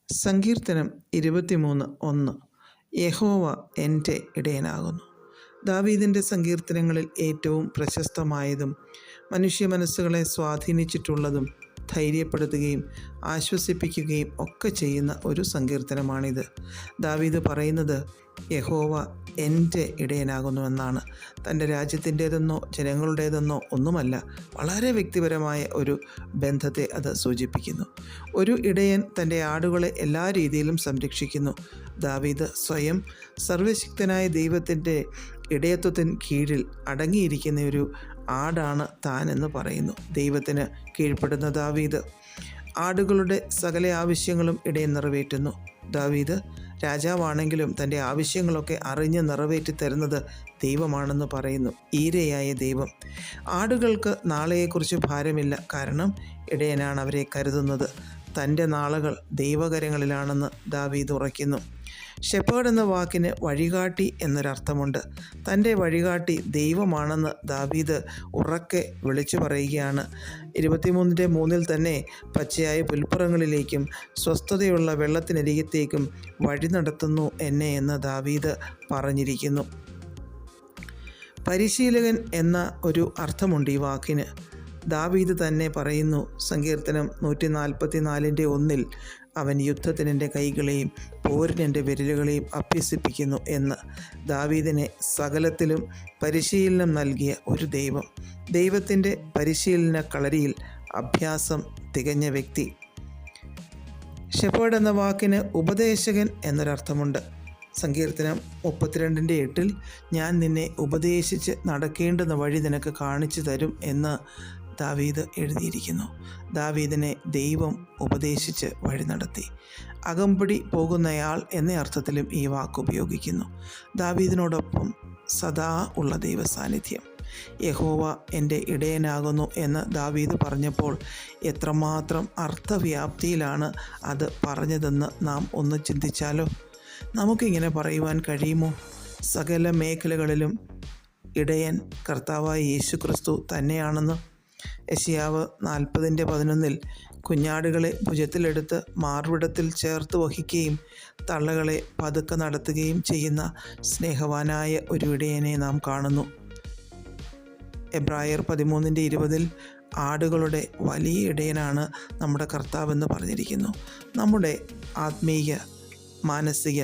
സങ്കീർത്തനം 23:1. യഹോവ എൻ്റെ ഇടയനാകുന്നു. ദാവീദിൻ്റെ സങ്കീർത്തനങ്ങളിൽ ഏറ്റവും പ്രശസ്തമായതും മനുഷ്യ മനസ്സുകളെ സ്വാധീനിച്ചിട്ടുള്ളതും ധൈര്യപ്പെടുത്തുകയും ആശ്വസിപ്പിക്കുകയും ഒക്കെ ചെയ്യുന്ന ഒരു സങ്കീർത്തനമാണിത്. ദാവീദ് പറയുന്നത് യഹോവ എൻ്റെ ഇടയനാകുന്നുവെന്നാണ്. തൻ്റെ രാജ്യത്തിൻ്റേതെന്നോ ജനങ്ങളുടേതെന്നോ ഒന്നുമല്ല, വളരെ വ്യക്തിപരമായ ഒരു ബന്ധത്തെ അത് സൂചിപ്പിക്കുന്നു. ഒരു ഇടയൻ തൻ്റെ ആടുകളെ എല്ലാ രീതിയിലും സംരക്ഷിക്കുന്നു. ദാവീദ് സ്വയം സർവശക്തനായ ദൈവത്തിൻ്റെ ഇടയത്വത്തിന് കീഴിൽ അടങ്ങിയിരിക്കുന്ന ഒരു ആടാണ് താൻ എന്ന് പറയുന്നു. ദൈവത്തിന് കീഴ്പ്പെടുന്ന ദാവീദ് ആടുകളുടെ സകല ആവശ്യങ്ങളും ഇടയൻ നിറവേറ്റുന്നു. ദാവീദ് രാജാവാണെങ്കിലും തൻ്റെ ആവശ്യങ്ങളൊക്കെ അറിഞ്ഞ് നിറവേറ്റി തരുന്നത് ദൈവമാണെന്ന് പറയുന്നു. ഈരയായ ദൈവം. ആടുകൾക്ക് നാളെയെക്കുറിച്ച് ഭാരമില്ല, കാരണം ഇടയനാണ് അവരെ കരുതുന്നത്. തൻ്റെ നാളുകൾ ദൈവകരങ്ങളിലാണെന്ന് ദാവീദ് ഉറയ്ക്കുന്നു. ഷെപ്പേർഡ് എന്ന വാക്കിന് വഴികാട്ടി എന്നൊരർത്ഥമുണ്ട്. തൻ്റെ വഴികാട്ടി ദൈവമാണെന്ന് ദാവീദ് ഉറക്കെ വിളിച്ചു പറയുകയാണ്. 23:3 തന്നെ പച്ചയായ പുൽപ്പുറങ്ങളിലേക്കും സ്വസ്ഥതയുള്ള വെള്ളത്തിനരികത്തേക്കും വഴി നടത്തുന്നു എന്നെ എന്ന് ദാവീദ് പറഞ്ഞിരിക്കുന്നു. പരിശീലകൻ എന്ന ഒരു അർത്ഥമുണ്ട് ഈ വാക്കിന്. ദാവീദ് തന്നെ പറയുന്നു, സങ്കീർത്തനം 144:1 അവൻ യുദ്ധത്തിന് എൻ്റെ കൈകളെയും പോരിന് എൻ്റെ വിരലുകളെയും അഭ്യസിപ്പിക്കുന്നു എന്ന്. ദാവീദിനെ സകലത്തിലും പരിശീലനം നൽകിയ ഒരു ദൈവം, ദൈവത്തിൻ്റെ പരിശീലന കളരിയിൽ അഭ്യാസം തികഞ്ഞ വ്യക്തി. ഷെപ്പേർഡ് എന്ന വാക്കിന് ഉപദേശകൻ എന്നൊരർത്ഥമുണ്ട്. സങ്കീർത്തനം 32:8 ഞാൻ നിന്നെ ഉപദേശിച്ച് നടക്കേണ്ടുന്ന വഴി നിനക്ക് കാണിച്ചു തരും എന്ന് ദാവീദ് എഴുതിയിരിക്കുന്നു. ദാവീദിനെ ദൈവം ഉപദേശിച്ച് വഴി നടത്തി. അകമ്പടി പോകുന്നയാൾ എന്ന അർത്ഥത്തിലും ഈ വാക്ക് ഉപയോഗിക്കുന്നു. ദാവീദിനോടൊപ്പം സദാ ഉള്ള ദൈവ സാന്നിധ്യം. യഹോവ എൻ്റെ ഇടയനാകുന്നു എന്ന് ദാവീദ് പറഞ്ഞപ്പോൾ എത്രമാത്രം അർത്ഥവ്യാപ്തിയിലാണ് അത് പറഞ്ഞതെന്ന് നാം ഒന്ന് ചിന്തിച്ചാലോ. നമുക്കിങ്ങനെ പറയുവാൻ കഴിയുമോ? സകല മേഖലകളിലും ഇടയൻ കർത്താവായ യേശു ക്രിസ്തു തന്നെയാണെന്ന്. യെശയ്യാവ് 40:11 കുഞ്ഞാടുകളെ ഭുജത്തിലെടുത്ത് മാർവിടത്തിൽ ചേർത്ത് വഹിക്കുകയും തള്ളകളെ പതുക്കെ നടത്തുകയും ചെയ്യുന്ന സ്നേഹവാനായ ഒരു ഇടയനെ നാം കാണുന്നു. എബ്രായർ 13:20 ആടുകളുടെ വലിയ ഇടയനാണ് നമ്മുടെ കർത്താവെന്ന് പറഞ്ഞിരിക്കുന്നു. നമ്മുടെ ആത്മീയ, മാനസിക,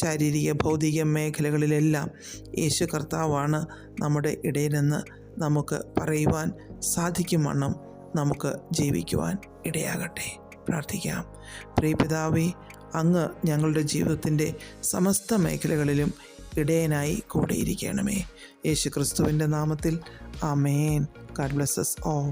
ശാരീരിക, ഭൗതിക മേഖലകളിലെല്ലാം യേശു കർത്താവാണ് നമ്മുടെ ഇടയനെന്ന് നമുക്ക് പറയുവാൻ സാധിക്കും വണ്ണം നമുക്ക് ജീവിക്കുവാൻ ഇടയാകട്ടെ. പ്രാർത്ഥിക്കാം. പ്രിയപിതാവേ, അങ്ങ് ഞങ്ങളുടെ ജീവിതത്തിൻ്റെ സമസ്ത മേഖലകളിലും ഇടയനായി കൂടെയിരിക്കണമേ. യേശു ക്രിസ്തുവിൻ്റെ നാമത്തിൽ amen. God bless us all.